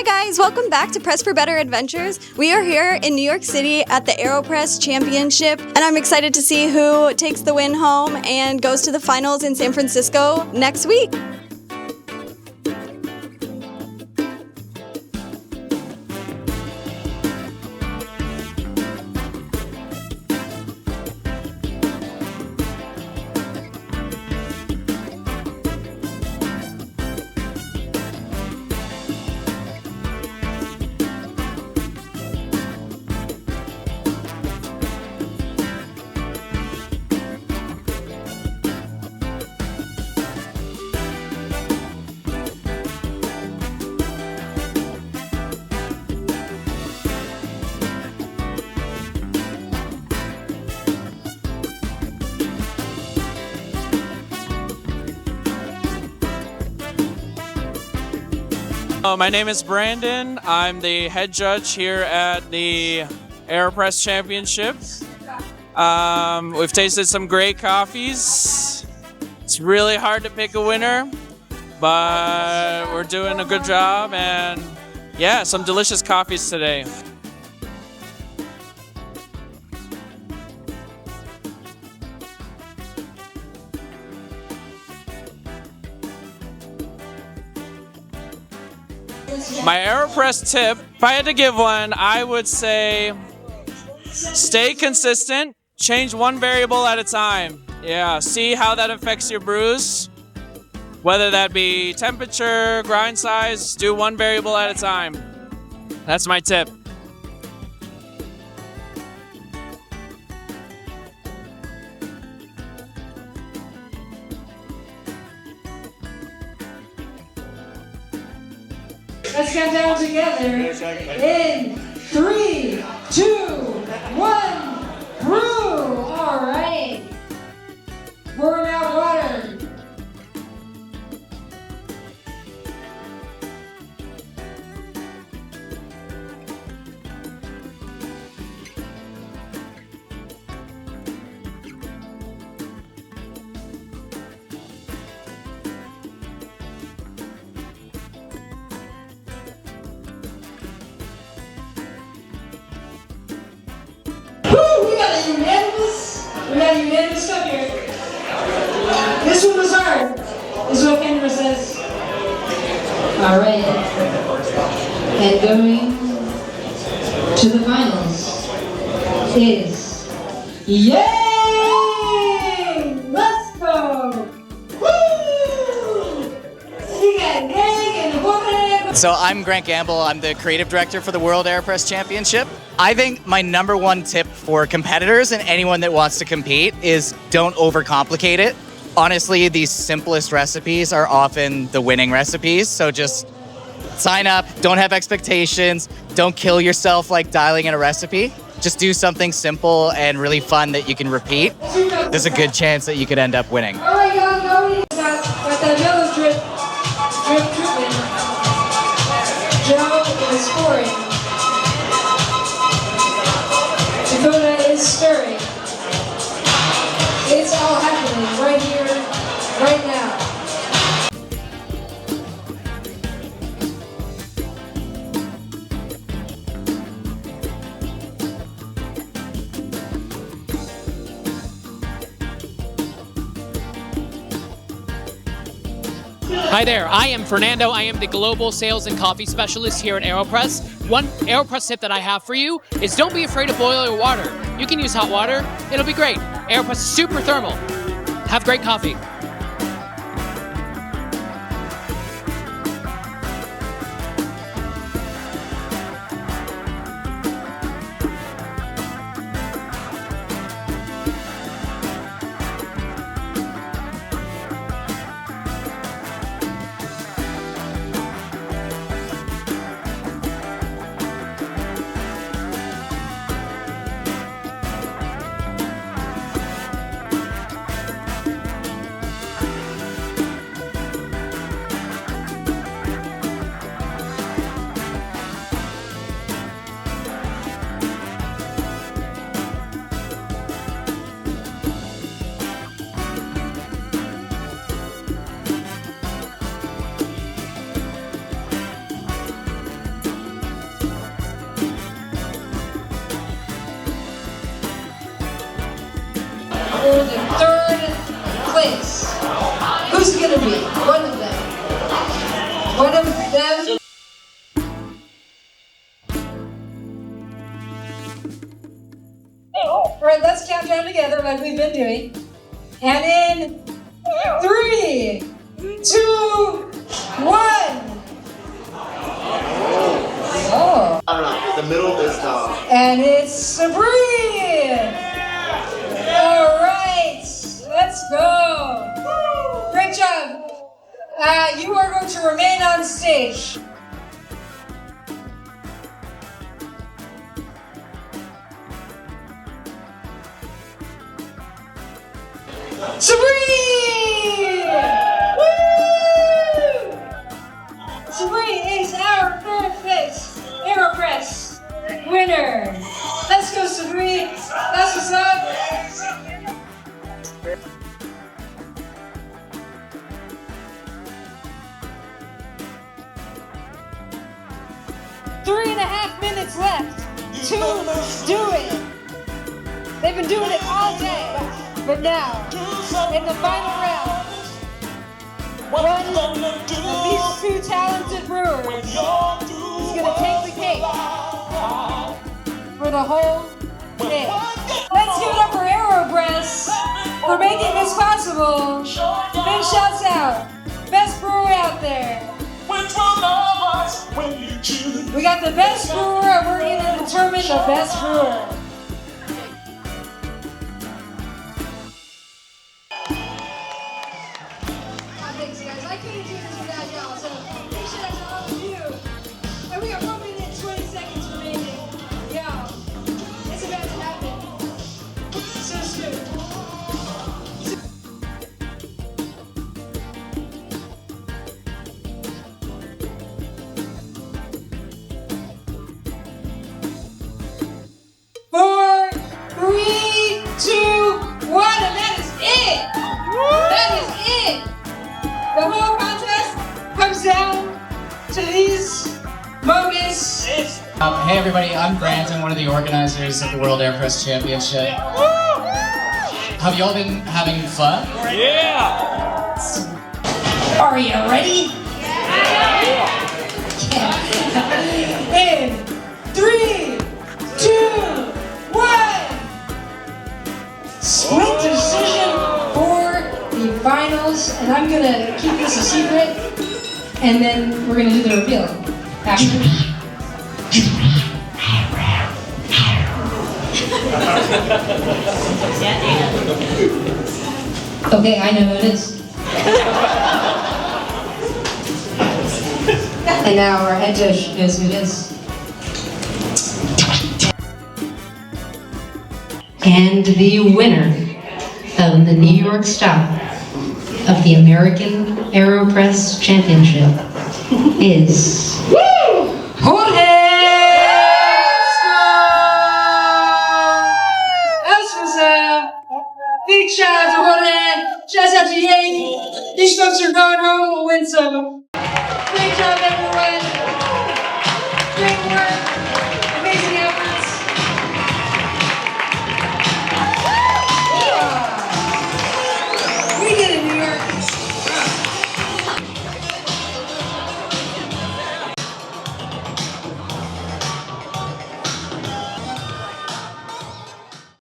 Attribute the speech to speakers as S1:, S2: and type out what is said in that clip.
S1: Hi guys, welcome back to Press for Better Adventures. We are here in New York City at the AeroPress Championship, and I'm excited to see who takes the win home and goes to the finals in San Francisco next week.
S2: My name is Brandon. I'm the head judge here at the AeroPress Championship. We've tasted some great coffees. It's really hard to pick a winner, but we're doing a good job, and yeah, some delicious coffees today. My AeroPress tip, if I had to give one, I would say stay consistent, change one variable at a time. Yeah, see how that affects your brews. Whether that be temperature, grind size, do one variable at a time. That's my tip.
S3: Let's count down together in 3, 2, 1, brew! All right. Pouring out water. We got a unanimous stuff here. This one was hard. This is what Kendra says. All right. And going to the finals is Yay! Let's go! Woo! We got Greg and the woman.
S4: So I'm Grant Gamble. I'm the creative director for the World AeroPress Championship. I think my number one tip for competitors and anyone that wants to compete is don't overcomplicate it. Honestly, the simplest recipes are often the winning recipes. So just sign up, don't have expectations, don't kill yourself like dialing in a recipe. Just do something simple and really fun that you can repeat. There's a good chance that you could end up winning.
S3: All right, y'all, got that yellow drip dripping. Joe is scoring. Dakota is stirring. It's all happening right here, right now.
S5: Hi there, I am Fernando. I am the Global Sales and Coffee Specialist here at AeroPress. One AeroPress tip that I have for you is don't be afraid to boil your water. You can use hot water, it'll be great. AeroPress is super thermal. Have great coffee.
S3: hold in third place. Who's it gonna be? One of them. One of them. All right, let's count down together like we've been doing. And in 3, 2, 1. Oh.
S6: I don't know. The middle is
S3: And it's Sabrine! Alright, let's go! Great job! You are going to remain on stage. Sabrine! Woo! Sabrine is our first AeroPress winner. Let's go, Sabrine. That's what's up. 3.5 minutes left to do it. They've been doing it all day, but now, in the final round, one of these two talented brewers is going to take the cake for the whole thing. Let's give it up for AeroPress for making this possible. Big shouts out. Best brewer out there. We got the best brewer and we're going to determine the best brewer. Thanks guys, I couldn't do this without y'all, so big shout out to all of you. And we got 1 minute and 20 seconds remaining. Y'all, it's about to happen. So soon. 4, 3, 2, 1, and that is it! That is it! The whole contest comes down to these moments.
S7: Hey everybody, I'm Grant. I'm one of the organizers of the World AeroPress Championship. Have you all been having fun?
S2: Yeah!
S3: Are you ready? Yeah. In 3, 2, 1. Split decision for the finals, and I'm gonna keep this a secret, and then we're gonna do the reveal after. Okay, I know who it is. And now our head judge knows who it is.
S8: And the winner of the New York stop of the American AeroPress Championship is
S3: Jorge! That's what's up. Big shout out to Jorge. Shout out to Yankee. These folks are going home. We'll win some. Great job, everyone.